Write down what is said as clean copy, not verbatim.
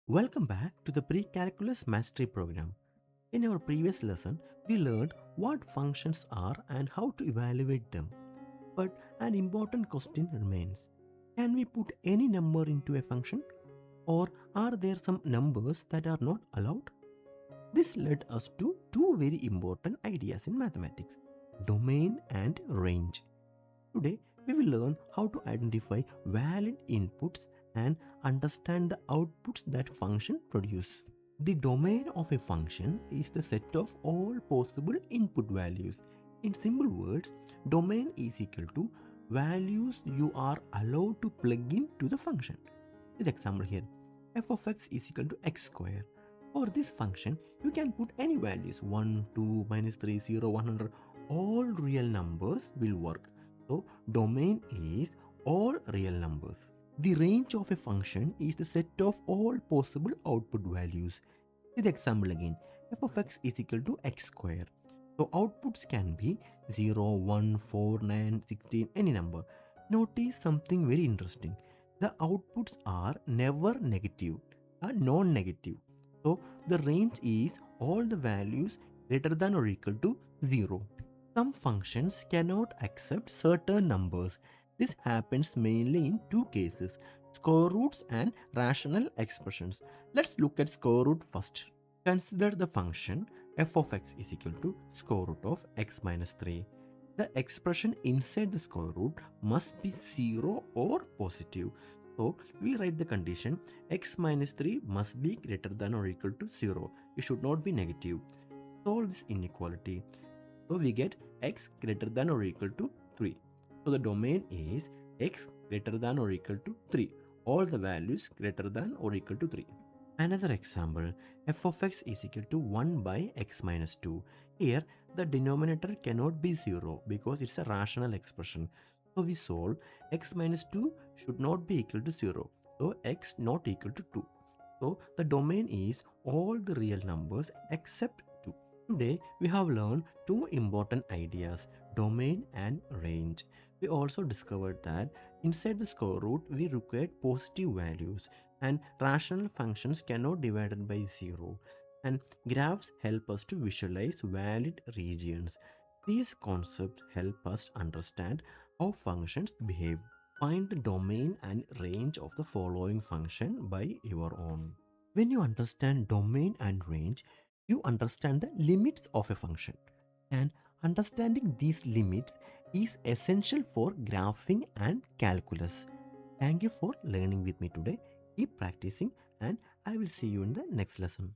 Welcome back to the Pre-Calculus Mastery Program. In our previous lesson, we learned what functions are and how to evaluate them. But an important question remains. Can we put any number into a function? Or are there some numbers that are not allowed? This led us to two very important ideas in mathematics: domain and range. Today, we will learn how to identify valid inputs and understand the outputs that function produce. The domain of a function is the set of all possible input values. In simple words, domain is equal to values you are allowed to plug into the function. With example here, f of x is equal to x square. For this function, you can put any values 1, 2, minus 3, 0, 100. All real numbers will work. So, domain is all real numbers. The range of a function is the set of all possible output values. See the example again. F of x is equal to x square. So outputs can be 0, 1, 4, 9, 16, any number. Notice something very interesting. The outputs are never negative, are non-negative. So the range is all the values greater than or equal to 0. Some functions cannot accept certain numbers. This happens mainly in two cases: square roots and rational expressions. Let's look at square root first. Consider the function f of x is equal to square root of x minus 3. The expression inside the square root must be 0 or positive. So we write the condition x minus 3 must be greater than or equal to 0. It should not be negative. Solve this inequality. So we get x greater than or equal to 3. So the domain is x greater than or equal to 3. All the values greater than or equal to 3. Another example, f of x is equal to 1 by x minus 2. Here, the denominator cannot be 0 because it's a rational expression. So we solve x minus 2 should not be equal to 0. So x not equal to 2. So the domain is all the real numbers except 2. Today, we have learned two important ideas: domain and range. We also discovered that inside the square root, we require positive values, and rational functions cannot be divided by 0. And graphs help us to visualize valid regions. These concepts help us understand how functions behave. Find the domain and range of the following function by your own. When you understand domain and range, you understand the limits of a function. And understanding these limits is essential for graphing and calculus. Thank you for learning with me today. Keep practicing, and I will see you in the next lesson.